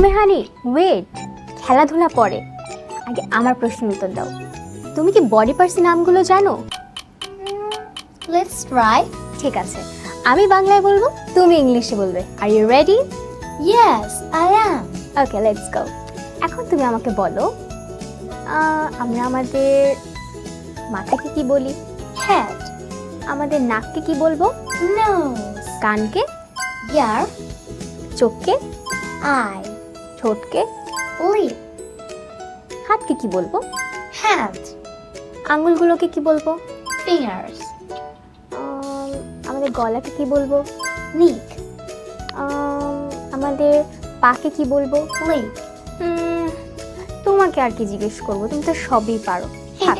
মেহানি wait, খেলাধুলা পরে, আগে আমার প্রশ্ন উত্তর দাও। তুমি কি বডি পার্টস নামগুলো জানো? Let's try. ঠিক আছে, আমি বাংলায় বলবো, তুমি ইংলিশে বলবে। Are you ready? Yes, I am. Okay, let's go. এখন তুমি আমাকে বলো, আমরা আমাদের মাথাকে কি বলি? হেড। আমাদের নাককে কি বলবো? নোজ। কানকে? ইয়ার। চোখকে? আই। ঠোঁটকে? লিপ। হাতকে কি বলবো? হ্যান্ড। আঙুলগুলোকে কি বলবো? ফিঙ্গার্স। আমাদের গলাকে কি বলবো? নিক। আমাদের পাকে কি বলবো? লিক। তোমাকে আর কি জিজ্ঞেস করবো, তুমি তো সবই পারো। থাক।